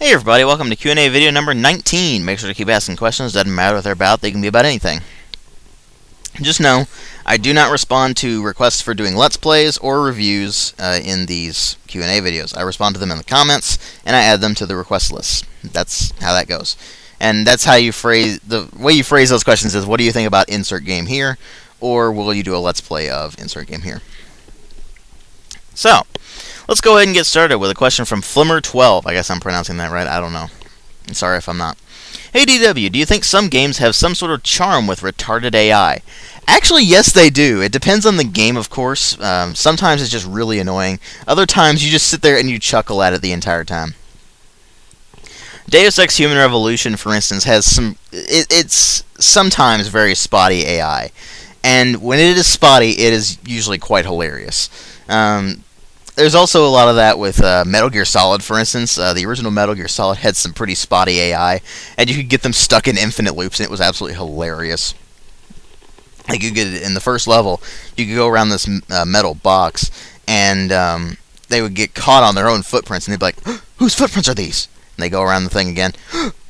Hey everybody, welcome to Q&A video number 19. Make sure to keep asking questions, doesn't matter what they're about, they can be about anything. Just know, I do not respond to requests for doing Let's Plays or reviews in these Q&A videos. I respond to them in the comments, and I add them to the request list. That's how that goes. And that's how you phrase, the way you phrase those questions is, what do you think about insert game here? Or will you do a Let's Play of insert game here? So, let's go ahead and get started with a question from Flimmer12. I guess I'm pronouncing that right. I don't know. I'm sorry if I'm not. Hey DW, do you think some games have some sort of charm with retarded AI? Actually, yes they do. It depends on the game, of course. Sometimes it's just really annoying. Other times you just sit there and you chuckle at it the entire time. Deus Ex Human Revolution, for instance, has some... It's sometimes very spotty AI. And when it is spotty, it is usually quite hilarious. There's also a lot of that with Metal Gear Solid, for instance. The original Metal Gear Solid had some pretty spotty AI, and you could get them stuck in infinite loops, and it was absolutely hilarious. Like, you could, in the first level, you could go around this metal box, and they would get caught on their own footprints, and they'd be like, whose footprints are these? And they go around the thing again,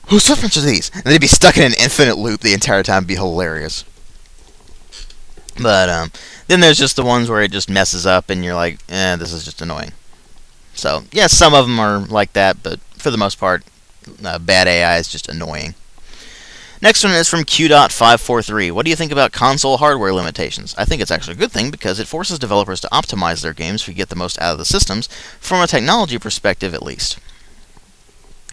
whose footprints are these? And they'd be stuck in an infinite loop the entire time. It'd be hilarious. But then there's just the ones where it just messes up and you're like, this is just annoying. So, yes, some of them are like that, but for the most part, bad AI is just annoying. Next one is from Q.543. What do you think about console hardware limitations? I think it's actually a good thing because it forces developers to optimize their games to get the most out of the systems, from a technology perspective at least.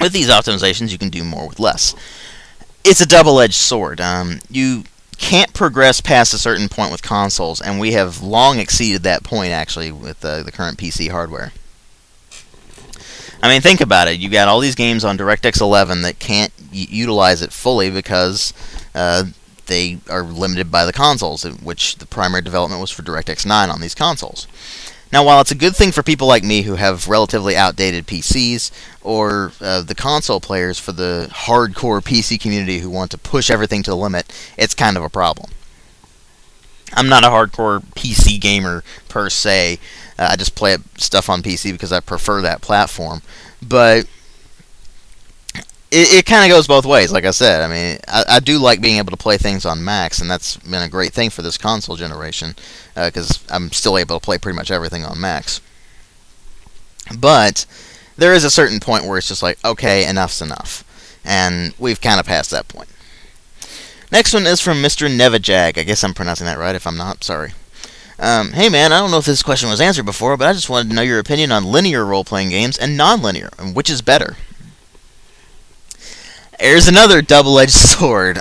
With these optimizations, you can do more with less. It's a double-edged sword. You can't progress past a certain point with consoles, and we have long exceeded that point, actually, with the current PC hardware. I mean, think about it. You've got all these games on DirectX 11 that can't utilize it fully because they are limited by the consoles, which the primary development was for DirectX 9 on these consoles. Now, while it's a good thing for people like me who have relatively outdated PCs, or the console players for the hardcore PC community who want to push everything to the limit, it's kind of a problem. I'm not a hardcore PC gamer per se. I just play stuff on PC because I prefer that platform. But it kind of goes both ways, like I said. I mean, I do like being able to play things on Macs, and that's been a great thing for this console generation, because I'm still able to play pretty much everything on Macs. But there is a certain point where it's just like, okay, enough's enough. And we've kind of passed that point. Next one is from MrNevajag. I guess I'm pronouncing that right. If I'm not, sorry. Hey man, I don't know if this question was answered before, but I just wanted to know your opinion on linear role-playing games and non-linear, and which is better. There's another double-edged sword.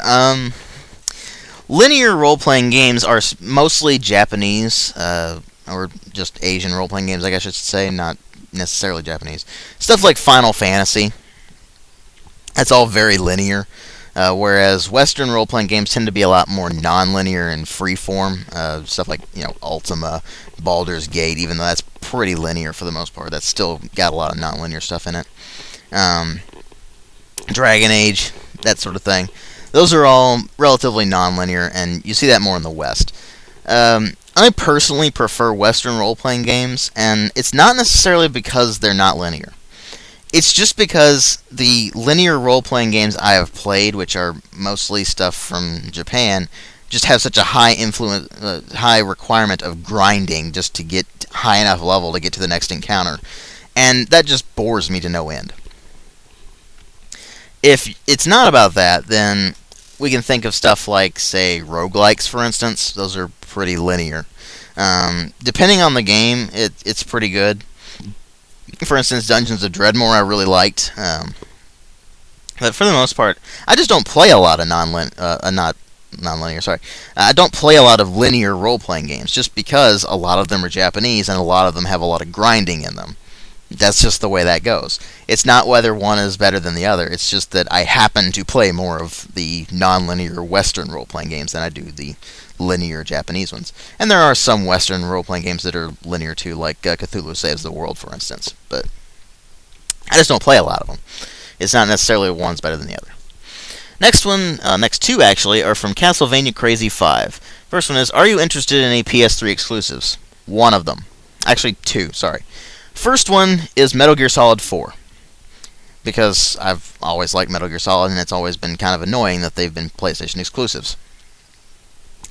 Linear role-playing games are mostly Japanese, or just Asian role-playing games, I guess I should say, not necessarily Japanese. Stuff like Final Fantasy. That's all very linear. Whereas Western role-playing games tend to be a lot more non-linear and free-form. Stuff like, Ultima, Baldur's Gate, even though that's pretty linear for the most part. That's still got a lot of non-linear stuff in it. Dragon Age, that sort of thing. Those are all relatively non-linear, and you see that more in the West. I personally prefer Western role-playing games, and it's not necessarily because they're not linear. It's just because the linear role-playing games I have played, which are mostly stuff from Japan, just have such a high requirement of grinding just to get high enough level to get to the next encounter. And that just bores me to no end. If it's not about that, then we can think of stuff like, say, roguelikes, for instance. Those are pretty linear. Depending on the game, it's pretty good. For instance, Dungeons of Dredmor I really liked. But for the most part, I just don't play a lot of non-linear, sorry. I don't play a lot of linear role-playing games, just because a lot of them are Japanese, and a lot of them have a lot of grinding in them. That's just the way that goes. It's not whether one is better than the other. It's just that I happen to play more of the non-linear Western role-playing games than I do the linear Japanese ones. And there are some Western role-playing games that are linear too, like Cthulhu Saves the World, for instance. But I just don't play a lot of them. It's not necessarily one's better than the other. Next two actually, are from Castlevania Crazy 5. First one is, are you interested in any PS3 exclusives? One of them. Actually, two, sorry. First one is Metal Gear Solid 4. because I've always liked Metal Gear Solid, and it's always been kind of annoying that they've been PlayStation exclusives.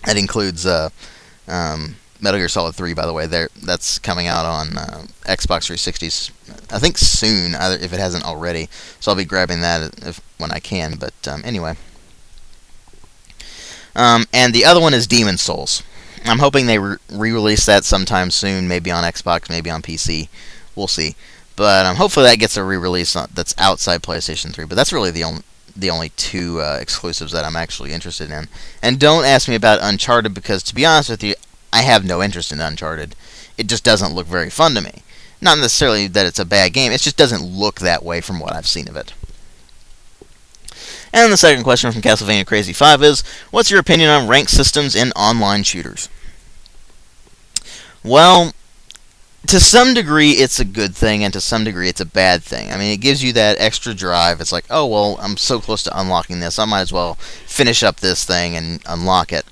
That includes Metal Gear Solid 3, by the way. That's coming out on Xbox 360s, I think soon, if it hasn't already. So I'll be grabbing that when I can. But anyway. And the other one is Demon's Souls. I'm hoping they re-release that sometime soon, maybe on Xbox, maybe on PC. We'll see. But hopefully that gets a re-release that's outside PlayStation 3. But that's really the only two exclusives that I'm actually interested in. And don't ask me about Uncharted, because to be honest with you, I have no interest in Uncharted. It just doesn't look very fun to me. Not necessarily that it's a bad game, it just doesn't look that way from what I've seen of it. And the second question from Castlevania Crazy 5 is, what's your opinion on rank systems in online shooters? Well, to some degree it's a good thing, and to some degree it's a bad thing. I mean, it gives you that extra drive. It's like, oh, well, I'm so close to unlocking this, I might as well finish up this thing and unlock it.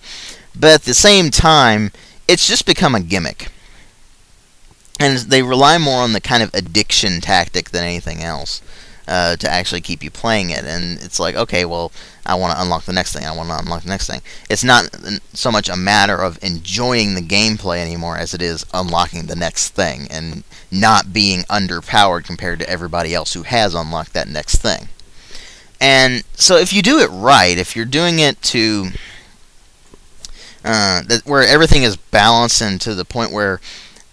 But at the same time, it's just become a gimmick. And they rely more on the kind of addiction tactic than anything else to actually keep you playing it. And it's like, okay, well, I want to unlock the next thing. I want to unlock the next thing. It's not so much a matter of enjoying the gameplay anymore as it is unlocking the next thing and not being underpowered compared to everybody else who has unlocked that next thing. And so if you do it right, if you're doing it to where everything is balanced and to the point where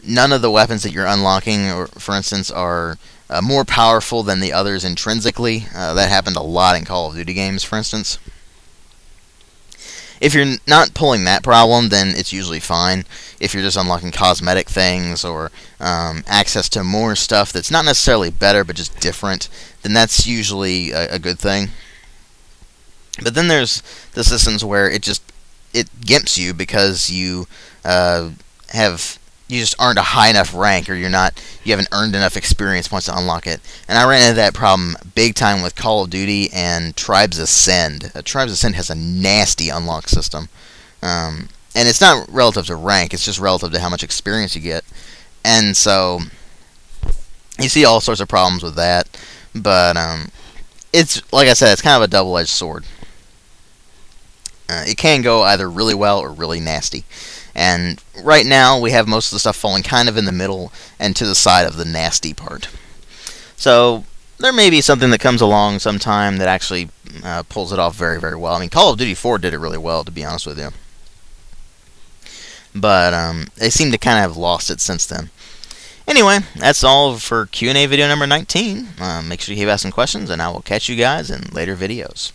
none of the weapons that you're unlocking, or for instance, are more powerful than the others intrinsically. That happened a lot in Call of Duty games, for instance. If you're not pulling that problem, then it's usually fine. If you're just unlocking cosmetic things or access to more stuff that's not necessarily better but just different, then that's usually a good thing. But then there's the systems where it gimps you because you just aren't a high enough rank, or you haven't earned enough experience points to unlock it. And I ran into that problem big time with Call of Duty and Tribes Ascend. Tribes Ascend has a nasty unlock system. And it's not relative to rank, it's just relative to how much experience you get. And so you see all sorts of problems with that. But it's, like I said, it's kind of a double-edged sword. It can go either really well or really nasty. And right now, we have most of the stuff falling kind of in the middle and to the side of the nasty part. So there may be something that comes along sometime that actually pulls it off very, very well. I mean, Call of Duty 4 did it really well, to be honest with you. But they seem to kind of have lost it since then. Anyway, that's all for Q&A video number 19. Make sure you keep asking questions, and I will catch you guys in later videos.